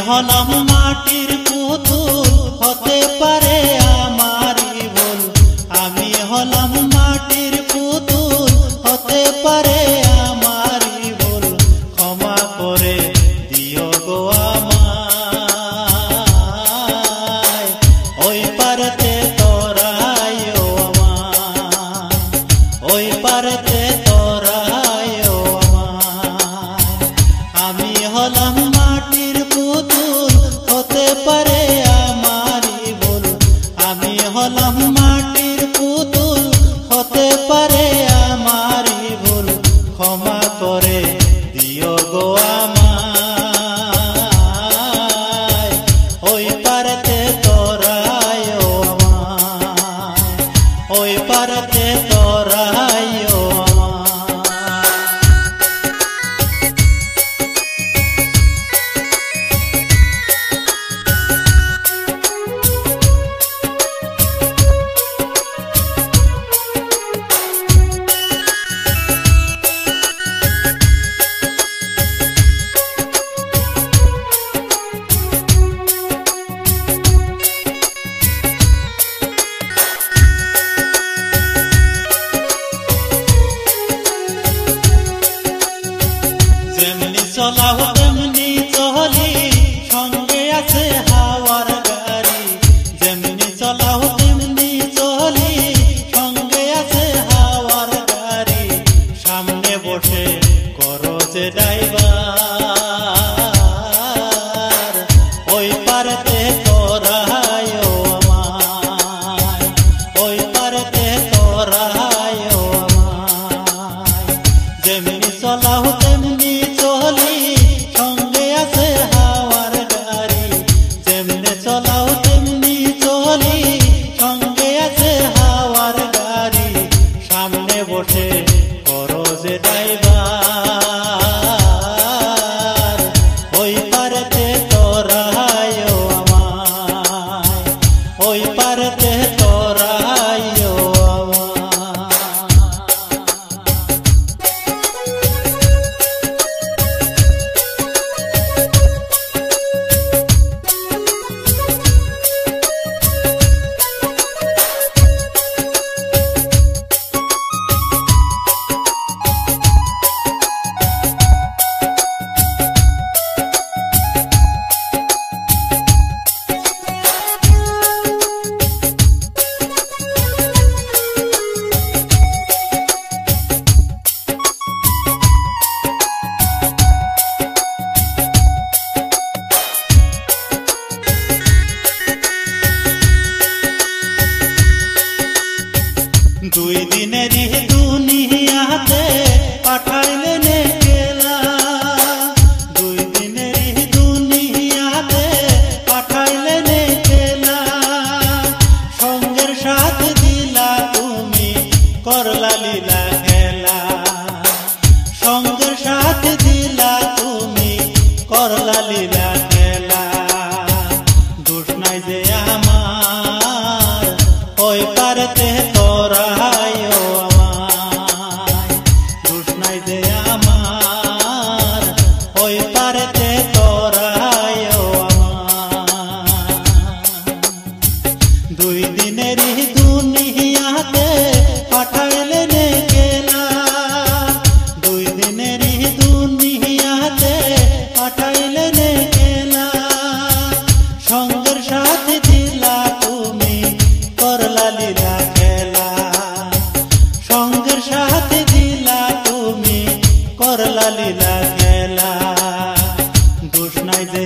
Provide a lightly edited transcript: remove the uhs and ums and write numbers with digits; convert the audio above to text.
হলাম মাটির পুতুল, হতে পারে আমারই ভুল। আমি হলাম মাটির পুতুল, হতে পারে আমারই ভুল। ক্ষমা করে দিও গো আমায়, ওই পারেতে তোরাইও আমায়, ওই পারেতে তোরাইও আমায়। আমি হলাম মাটির পুতুল, হতে পারে আমারই ভুল। আমি হলাম মাটির পুতুল, হতে পারে আমারই ভুল। ক্ষমা করে দিও গো আমায়, ওই পারেতে তোরাইও আমায়, ওই পারেতে তোরাইও আমায়। যেমনি চলাও তেমনি চলি, সঙ্গে আছে হাওয়ার গাড়ি। যেমনি চলাও তেমনি চলি, সঙ্গে আছে হাওয়ার গাড়ি। সামনে বসে করো যে ড্রাইভার, ওই পারেতে তোরাইও আমায়, ওই পারেতে তোরাইও আমায়। যেমনি চলাও তেমনি চলি, সঙ্গে আছে হাওয়ার গাড়ি। যেমনে চলাও তেমনি চলি, সঙ্গে আছে হাওয়ার গাড়ি। সামনে বসে করো যে ড্রাইভার, ওই পারেতে তোরাইও আমায়, ওই পারেতে তোরাইও আমায়। দুই দিনেরই দুনিয়াতে পাঠাইলেন একলা, দুই দিনেরই দুনিয়াতে পাঠাইলেন একলা। সঙ্গের সাথ দিলা তুমি, করলা লীলা খেলা। সঙ্গের সাথ দিলা তুমি, করলা লীলা খেলা। দোষ নাই যে আমার, ওই পারেতে তোরাইও আমায়। দোষ নাই যে আমার, ওই পারেতে তোরাইও আমায়। দুই দিনেরই দুনিয়াতে পাঠাইলেন একলা, দুই দিনেরই দুনিয়াতে পাঠাইলেন একলা। সঙ্গের সাথে দিলা তুমি, করলা লীলা খেলা। সঙ্গের সাথে দিলা তুমি, করলা লীলা খেলা। দোষ নাই যে